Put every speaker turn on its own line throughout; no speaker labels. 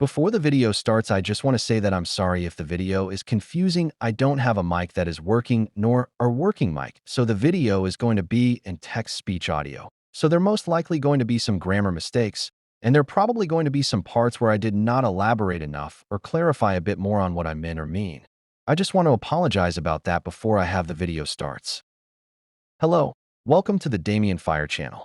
Before the video starts, I just want to say that I'm sorry if the video is confusing. I don't have a mic that is working, nor a working mic, so the video is going to be in text-speech audio. So there are most likely going to be some grammar mistakes, and there are probably going to be some parts where I did not elaborate enough or clarify a bit more on what I meant or mean. I just want to apologize about that before I have the video starts. Hello, welcome to the Damien Fire channel.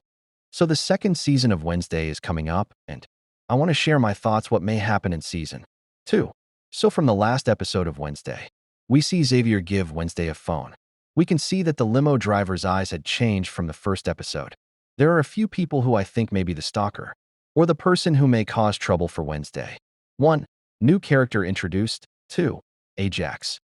So the second season of Wednesday is coming up, and I want to share my thoughts what may happen in season 2. So from the last episode of Wednesday, we see Xavier give Wednesday a phone. We can see that the limo driver's eyes had changed from the first episode. There are a few people who I think may be the stalker, or the person who may cause trouble for Wednesday. 1. New character introduced. 2. Ajax.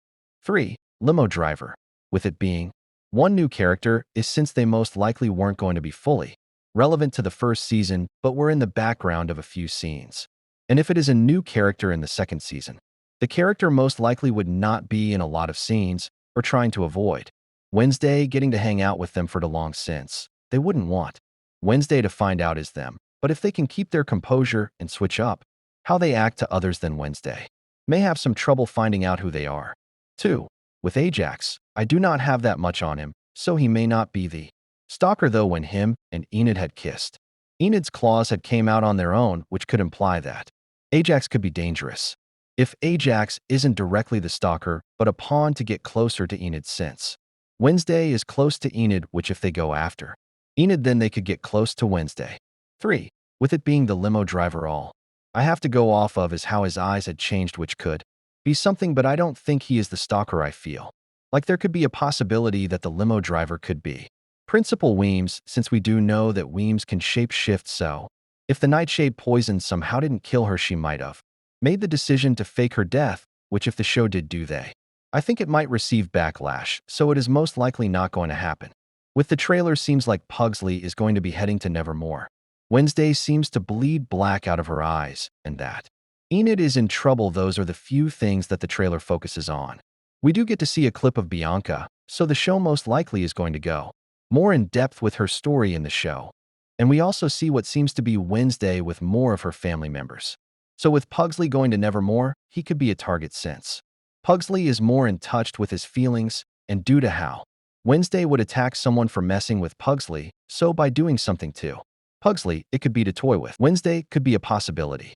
3. Limo driver. With it being one new character is since they most likely weren't going to be fully relevant to the first season, but were in the background of a few scenes. And if it is a new character in the second season, the character most likely would not be in a lot of scenes or trying to avoid Wednesday getting to hang out with them for the long since. They wouldn't want Wednesday to find out is them, but if they can keep their composure and switch up how they act to others, then Wednesday may have some trouble finding out who they are. 2. With Ajax, I do not have that much on him, so he may not be the stalker though when him and Enid had kissed. Enid's claws had came out on their own, which could imply that Ajax could be dangerous. If Ajax isn't directly the stalker, but a pawn to get closer to Enid since Wednesday is close to Enid, which if they go after Enid, then they could get close to Wednesday. 3. With it being the limo driver, all I have to go off of is how his eyes had changed, which could be something, but I don't think he is the stalker. I feel like there could be a possibility that the limo driver could be Principal Weems, since we do know that Weems can shape-shift, so if the nightshade poison somehow didn't kill her, she might have made the decision to fake her death, which if the show did do they, I think it might receive backlash, so it is most likely not going to happen. With the trailer, seems like Pugsley is going to be heading to Nevermore. Wednesday seems to bleed black out of her eyes, and that Enid is in trouble. Those are the few things that the trailer focuses on. We do get to see a clip of Bianca, so the show most likely is going to go more in depth with her story in the show. And we also see what seems to be Wednesday with more of her family members. So with Pugsley going to Nevermore, he could be a target since Pugsley is more in touch with his feelings, and due to how Wednesday would attack someone for messing with Pugsley, so by doing something to Pugsley, it could be to toy with Wednesday could be a possibility.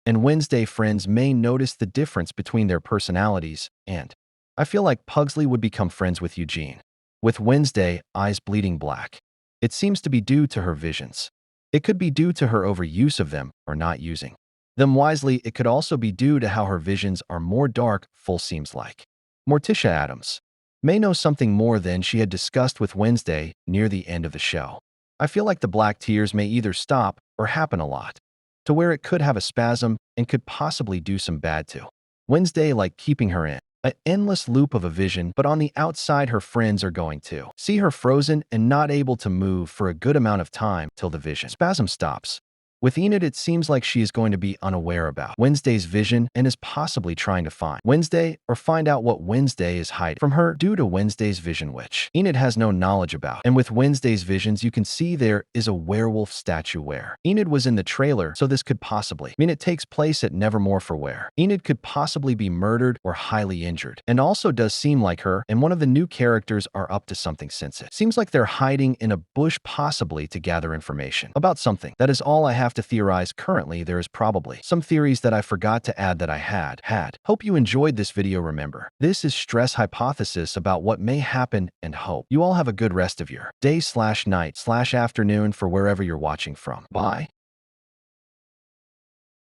And Wednesday friends may notice the difference between their personalities, and I feel like Pugsley would become friends with Eugene. With Wednesday, eyes bleeding black, it seems to be due to her visions. It could be due to her overuse of them or not using them wisely. It could also be due to how her visions are more dark. Full seems like Morticia Addams may know something more than she had discussed with Wednesday near the end of the show. I feel like the black tears may either stop or happen a lot, to where it could have a spasm and could possibly do some bad to Wednesday, like keeping her in an endless loop of a vision, but on the outside her friends are going to see her frozen and not able to move for a good amount of time till the vision spasm stops. With Enid, it seems like she is going to be unaware about Wednesday's vision and is possibly trying to find Wednesday or find out what Wednesday is hiding from her due to Wednesday's vision, which Enid has no knowledge about. And with Wednesday's visions, you can see there is a werewolf statue where Enid was in the trailer, so this could possibly mean it takes place at Nevermore, for where Enid could possibly be murdered or highly injured. And also does seem like her and one of the new characters are up to something, since it seems like they're hiding in a bush, possibly to gather information about something. That is all I have to theorize currently. There is probably some theories that I forgot to add that I had. Hope you enjoyed this video. Remember, this is Stress Hypothesis about what may happen, and hope you all have a good rest of your day/night/afternoon for wherever you're watching from. Bye.